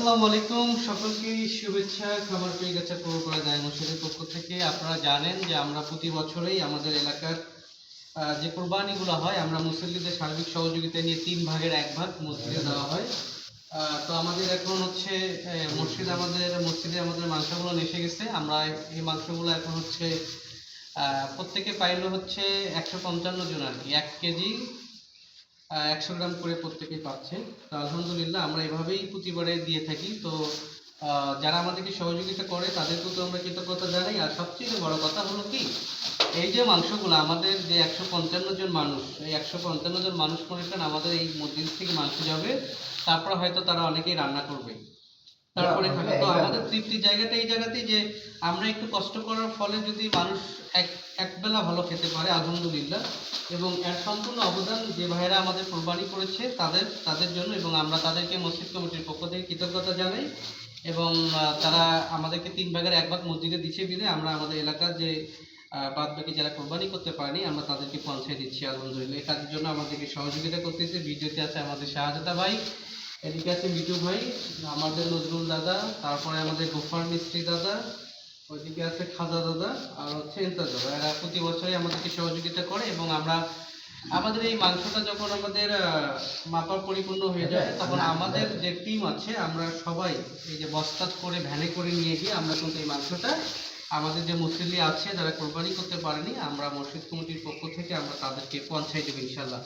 আসসালামু আলাইকুম, সকলকে শুভেচ্ছা। খাবার পেয়ে গেছে পৌরপাড়া জায় মসজিদের পক্ষ থেকে। আপনারা জানেন যে আমরা প্রতি বছরেই আমাদের এলাকার যে কোরবানিগুলো হয় আমরা মুসল্লিদের সার্বিক সহযোগিতা নিয়ে 3 ভাগের 1 ভাগ মসজিদে দেওয়া হয়। তো আমাদের এখন হচ্ছে মসজিদে আমাদের মাংসগুলো এসে গেছে। আমরা এই মাংসগুলো এখন হচ্ছে প্রত্যেকে পাইলো হচ্ছে 155 জন আর কি, 1 কেজি 100 গ্রাম করে প্রত্যেকেই পাচ্ছে। তো আলহামদুলিল্লাহ আমরা এভাবেই প্রতিবারে দিয়ে থাকি। তো যারা আমাদেরকে সহযোগিতা করে তাদেরকেও তো আমরা কৃতজ্ঞতা জানাই। আর সবচেয়ে বড় কথা হলো কি, এই যে মাংসগুলো আমাদের যে 155 জন মানুষ, এই 155 জন মানুষ মনে করেন আমাদের এই মসজিদ থেকে মাংস যাবে, তারপরে হয়তো তারা অনেকেই রান্না করবে, তারপরে খাবে। তো আমাদের তৃপ্তির জায়গাটা এই জায়গাতেই যে আমরা একটু কষ্ট করার ফলে যদি মানুষ এক বেলা ভালো খেতে পারে আলহামদুলিল্লাহ। এবং এর সম্পূর্ণ অবদান যে ভাইয়েরা আমাদের কোরবানি করেছে তাদের জন্য, এবং আমরা তাদেরকে মসজিদ কমিটির পক্ষ থেকে কৃতজ্ঞতা জানাই। এবং তারা আমাদেরকে 3 ভাগের 1 ভাগ মসজিদে দিচ্ছে বিধে আমরা আমাদের এলাকার যে বাদ বাকি যারা কোরবানি করতে পারেনি আমরা তাদেরকে পৌঁছে দিচ্ছি আলহামদুলিল্লাহ। এই কাজের জন্য আমাদেরকে সহযোগিতা করতেছে। ভিডিওতে আছে আমাদের শাহাদাত ভাই, এদিকে আছে মিটু ভাই, আমাদের নজরুল দাদা, তারপরে আমাদের গোফার মিস্ত্রি দাদা, ওইদিকে আছে খাজা দাদা, আর হচ্ছে ইন্তাজ দাদা। এরা প্রতি বছরই আমাদেরকে সহযোগিতা করে। এবং আমরা আমাদের এই মাংসটা যখন আমাদের মাপা পরিপূর্ণ হয়ে যায় তখন আমাদের যে টিম আছে আমরা সবাই এই যে বস্তা করে ভ্যানে করে নিয়ে গিয়ে আমরা কিন্তু এই মাংসটা আমাদের যে মুসল্লি আছে যারা কোরবানি করতে পারেনি আমরা মসজিদ কমিটির পক্ষ থেকে আমরা তাদেরকে পৌঁছাই দেবো ইনশাল্লাহ।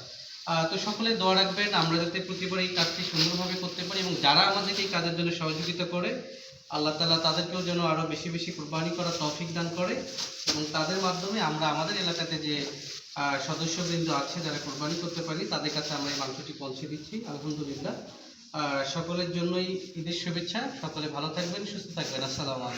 তো সকলে দোয়া রাখবেন আমরা যাতে প্রতিবার এই কাজটি সুন্দরভাবে করতে পারি, এবং যারা আমাদেরকে এই কাজের জন্য সহযোগিতা করে আল্লাহ তাআলা তাদেরকেও যেন আরও বেশি বেশি কোরবানি করার তৌফিক দান করে, এবং তাদের মাধ্যমে আমরা আমাদের এলাকাতে যে সদস্যবৃন্দ আছে যারা কোরবানি করতে পারি তাদের কাছে আমরা এই মাংসটি পৌঁছে দিচ্ছি আলহামদুলিল্লাহ। সকলের জন্যই ঈদের শুভেচ্ছা। সকলে ভালো থাকবেন, সুস্থ থাকবেন। আসসালামু আলাইকুম।